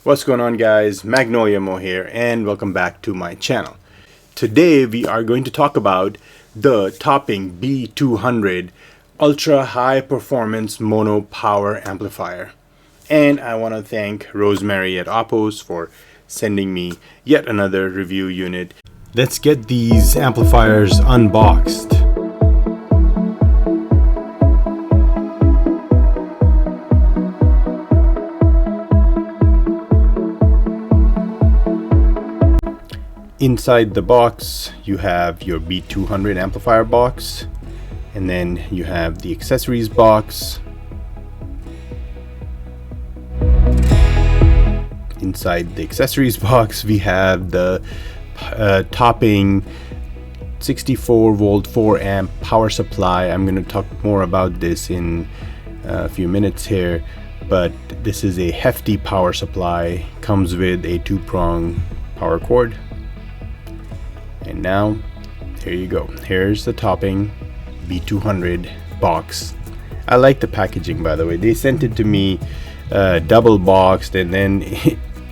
What's going on, guys? Magnolia Mo here, and welcome back to my channel. Today we are going to talk about the Topping B200 ultra high performance mono power amplifier. And I want to thank Rosemary at Oppos for sending me yet another review unit. Let's get these amplifiers unboxed. Inside the box, you have your B200 amplifier box, and then you have the accessories box. Inside the accessories box, we have the Topping 64 volt 4 amp power supply. I'm going to talk more about this in a few minutes here, but this is a hefty power supply. Comes with a 2-prong power cord. And now, here you go. Here's the Topping B200 box. I like the packaging, by the way. They sent it to me double boxed, and then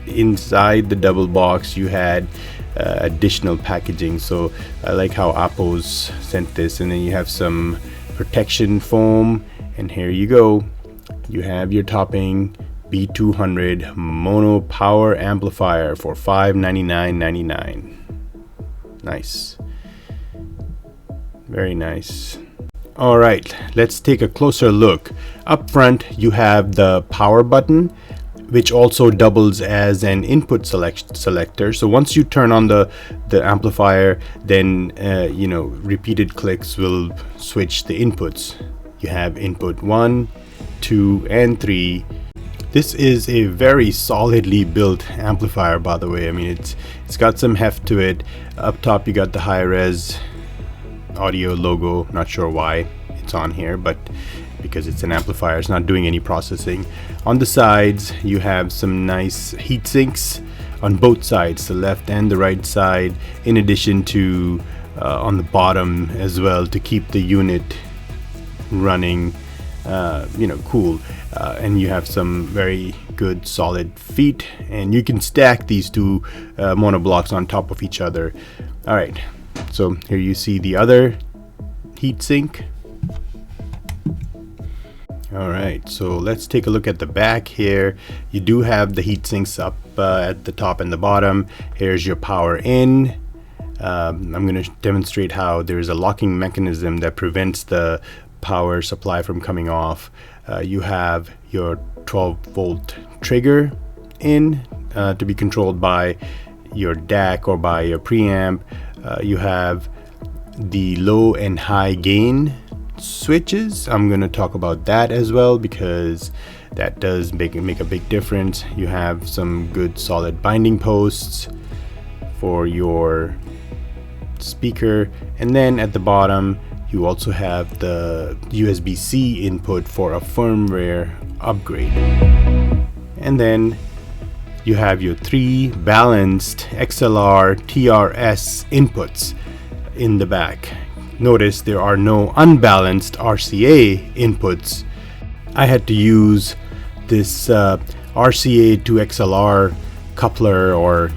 inside the double box you had additional packaging. So I like how Oppos sent this. And then you have some protection foam, and here you go. You have your Topping B200 mono power amplifier for $599.99. Nice, very nice. All right, let's take a closer look. Up front you have the power button, which also doubles as an input selector. So once you turn on the amplifier, then repeated clicks will switch the inputs. You have input 1, 2 and 3. This is a very solidly built amplifier, by the way. I mean, it's got some heft to it. Up top you got the high-res audio logo. Not sure why it's on here, but because it's an amplifier, it's not doing any processing. On the sides you have some nice heat sinks on both sides, the left and the right side, in addition to on the bottom as well, to keep the unit running cool. And you have some very good solid feet, and you can stack these two monoblocks on top of each other. All right, so here you see the other heatsink. All right, so let's take a look at the back here. You do have the heatsinks up at the top and the bottom. Here's your power in. I'm going to demonstrate how there's a locking mechanism that prevents the power supply from coming off. You have your 12 volt trigger in to be controlled by your DAC or by your preamp. You have the low and high gain switches. I'm going to talk about that as well, because that does make a big difference. You have some good solid binding posts for your speaker, and then at the bottom you also have the USB-C input for a firmware upgrade. And then you have your 3 balanced XLR TRS inputs in the back. Notice there are no unbalanced RCA inputs. I had to use this RCA to XLR coupler, or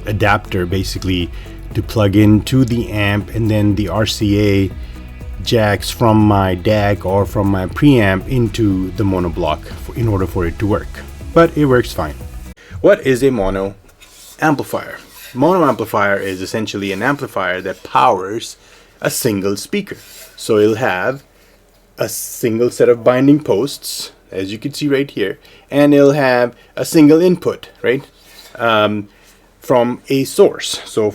adapter, basically, to plug into the amp, and then the RCA jacks from my DAC or from my preamp into the monoblock in order for it to work. But it works fine. What is a mono amplifier? Mono amplifier is essentially an amplifier that powers a single speaker. So it'll have a single set of binding posts, as you can see right here, and it'll have a single input, right? From a source, so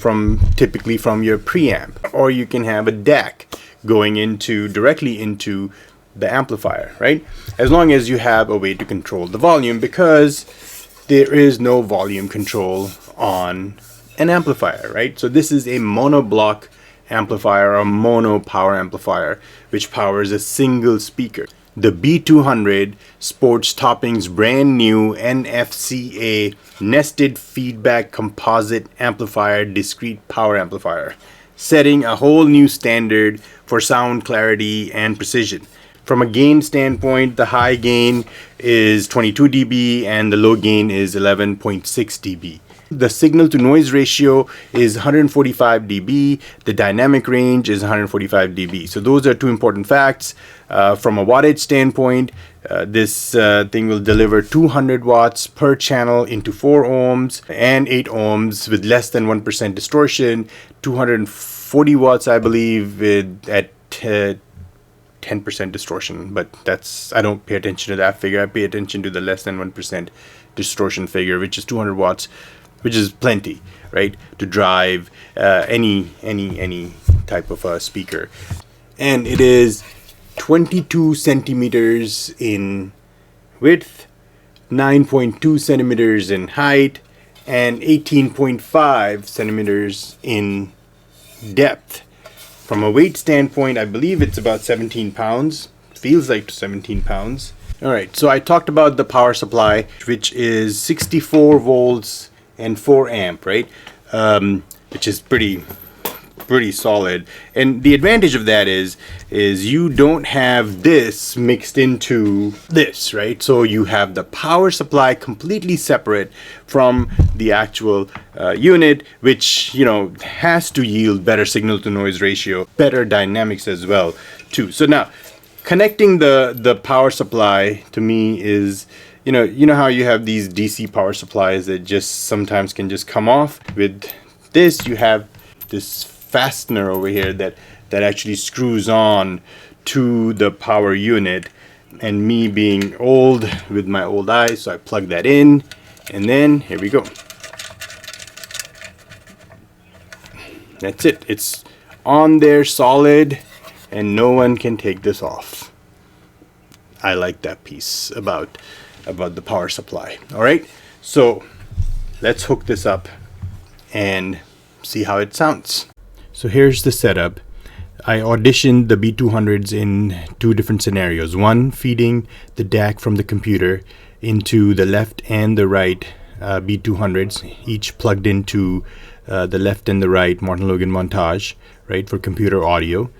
typically from your preamp, or you can have a DAC going directly into the amplifier, right? As long as you have a way to control the volume, because there is no volume control on an amplifier, right? So this is a monoblock amplifier, or mono power amplifier, which powers a single speaker. The B200 sports Topping's brand new NFCA nested feedback composite amplifier discrete power amplifier, setting a whole new standard for sound clarity and precision. From a gain standpoint, the high gain is 22 dB and the low gain is 11.6 dB. The signal to noise ratio is 145 dB. The dynamic range is 145 dB. So those are two important facts. From a wattage standpoint, this thing will deliver 200 watts per channel into 4 ohms and 8 ohms with less than 1% distortion. 240 watts, I believe, at 10% distortion, but I don't pay attention to that figure. I pay attention to the less than 1% distortion figure, which is 200 watts, which is plenty, right, to drive any type of a speaker. And it is 22 centimeters in width, 9.2 centimeters in height, and 18.5 centimeters in depth. From a weight standpoint, I believe it's about 17 pounds. Feels like 17 pounds. All right, so I talked about the power supply, which is 64 volts and 4 amp, right? Which is pretty solid. And the advantage of that is you don't have this mixed into this, right? So you have the power supply completely separate from the actual unit, which, you know, has to yield better signal to noise ratio, better dynamics as well too. So now connecting the power supply to me is, you know how you have these DC power supplies that just sometimes can just come off. With this, you have this fastener over here that actually screws on to the power unit. And me being old with my old eyes, so I plug that in, and then here we go. That's it. It's on there solid, and no one can take this off. I like that piece about the power supply. All right, so let's hook this up and see how it sounds. So here's the setup. I auditioned the B200s in 2 different scenarios. One, feeding the DAC from the computer into the left and the right B200s, each plugged into the left and the right Martin Logan Montage, right, for computer audio.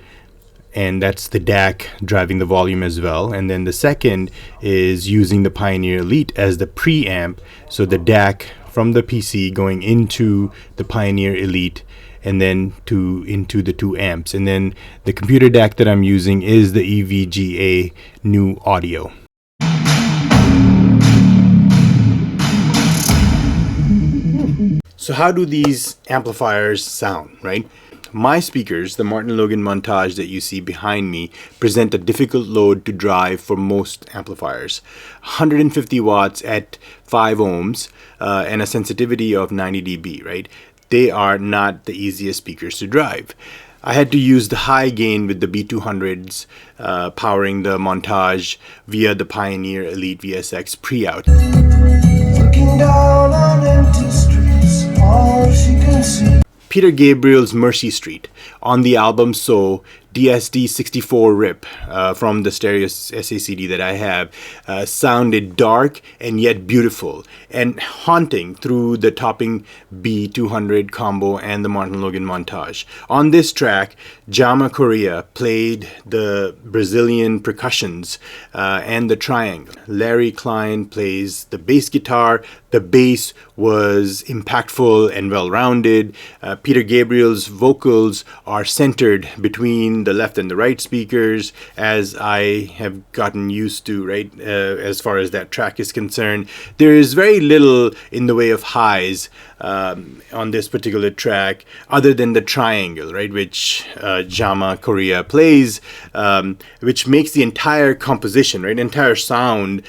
And that's the DAC driving the volume as well. And then the second is using the Pioneer Elite as the preamp, so the DAC from the PC going into the Pioneer Elite and then into the 2 amps. And then the computer DAC that I'm using is the EVGA new audio. So how do these amplifiers sound, right? My speakers, the Martin Logan Montage that you see behind me, present a difficult load to drive for most amplifiers. 150 watts at 5 ohms and a sensitivity of 90 dB, right? They are not the easiest speakers to drive. I had to use the high gain with the B200s powering the Montage via the Pioneer Elite VSX pre-out. Looking down on empty streets, all she can see. Peter Gabriel's Mercy Street on the album So DSD 64 rip from the stereo SACD that I have sounded dark and yet beautiful and haunting through the topping B200 combo and the Martin Logan Montage. On this track, Jama Korea played the Brazilian percussions and the triangle. Larry Klein plays the bass guitar. The bass was impactful and well-rounded. Peter Gabriel's vocals are centered between the left and the right speakers, as I have gotten used to, right, as far as that track is concerned. There is very little in the way of highs on this particular track other than the triangle, right, which Jama Korea plays, which makes the entire composition, right, entire sound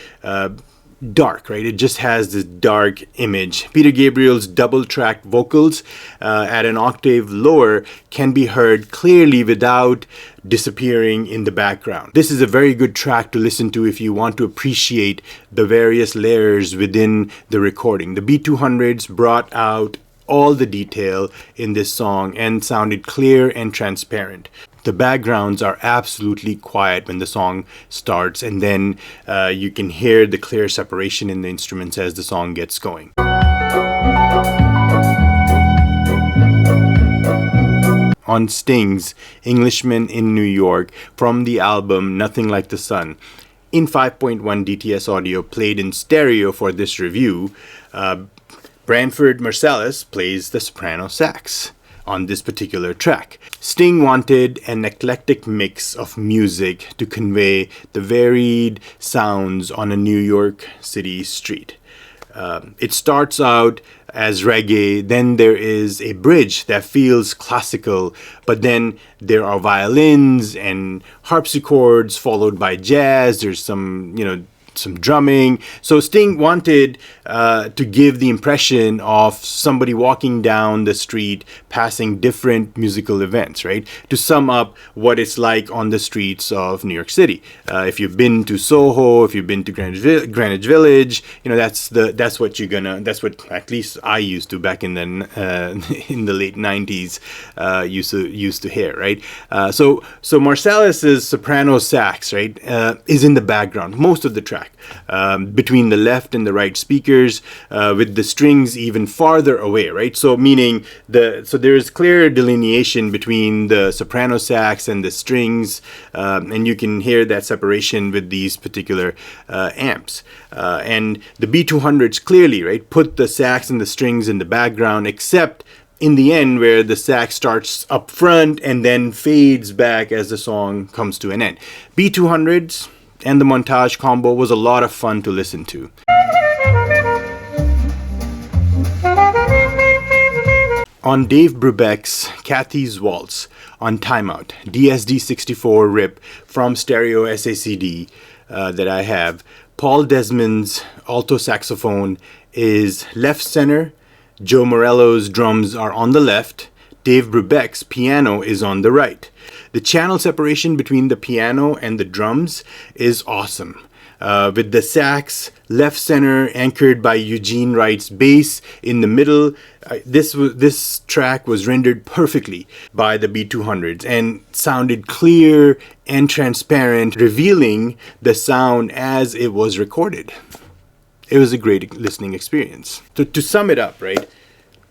dark, right? It just has this dark image. Peter Gabriel's double-track vocals at an octave lower can be heard clearly without disappearing in the background. This is a very good track to listen to if you want to appreciate the various layers within the recording. The B200s brought out all the detail in this song and sounded clear and transparent. The backgrounds are absolutely quiet when the song starts, and then you can hear the clear separation in the instruments as the song gets going. on Sting's Englishman in New York from the album Nothing Like the Sun in 5.1 DTS audio played in stereo for this review. Branford Marsalis plays the soprano sax on this particular track. Sting wanted an eclectic mix of music to convey the varied sounds on a New York City street. It starts out as reggae, then there is a bridge that feels classical, but then there are violins and harpsichords followed by jazz. There's some, some drumming. So Sting wanted to give the impression of somebody walking down the street passing different musical events, right? To sum up what it's like on the streets of New York City. If you've been to Soho, if you've been to Greenwich Village, that's what at least I used to back in the in the late 90s used to hear, right? So Marsalis's soprano sax, right, is in the background most of the track. Between the left and the right speakers, with the strings even farther away, right? So meaning there is clear delineation between the soprano sax and the strings, and you can hear that separation with these particular amps. And the B200s clearly, right, put the sax and the strings in the background, except in the end where the sax starts up front and then fades back as the song comes to an end. B200s and the Montage combo was a lot of fun to listen to. On Dave Brubeck's Kathy's Waltz on Timeout, DSD64 rip from Stereo SACD that I have, Paul Desmond's alto saxophone is left center, Joe Morello's drums are on the left, Dave Brubeck's piano is on the right. The channel separation between the piano and the drums is awesome. With the sax left center anchored by Eugene Wright's bass in the middle, this track was rendered perfectly by the B200s and sounded clear and transparent, revealing the sound as it was recorded. It was a great listening experience. So to sum it up, right?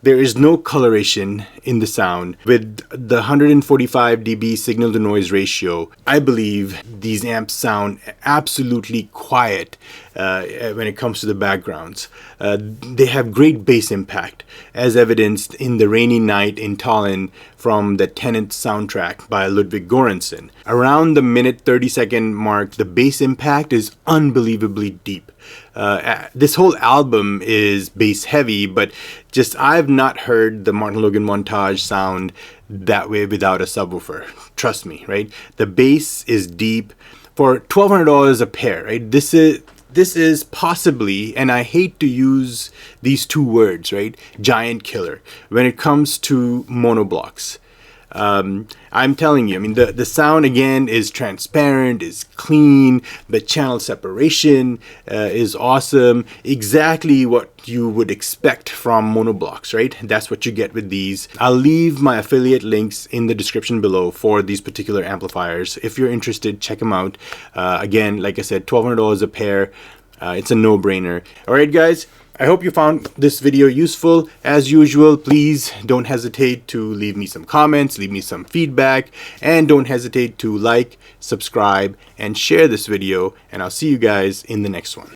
There is no coloration in the sound. With the 145 dB signal to noise ratio, I believe these amps sound absolutely quiet when it comes to the backgrounds. They have great bass impact, as evidenced in The Rainy Night in Tallinn from the Tenet soundtrack by Ludwig Göransson. Around the minute 30-second mark, the bass impact is unbelievably deep. This whole album is bass heavy, but I've not heard the Martin Logan Montage sound that way without a subwoofer. Trust me, right? The bass is deep. For $1,200 a pair, right? This is possibly, and I hate to use these two words, right? Giant killer when it comes to monoblocks. I'm telling you, I mean, the sound again is transparent, is clean, the channel separation is awesome, exactly what you would expect from monoblocks, right? That's what you get with these. I'll leave my affiliate links in the description below for these particular amplifiers. If you're interested, check them out. Again, like I said, $1,200 a pair. It's a no-brainer. All right, guys. I hope you found this video useful. As usual, please don't hesitate to leave me some comments, leave me some feedback, and don't hesitate to like, subscribe, and share this video, and I'll see you guys in the next one.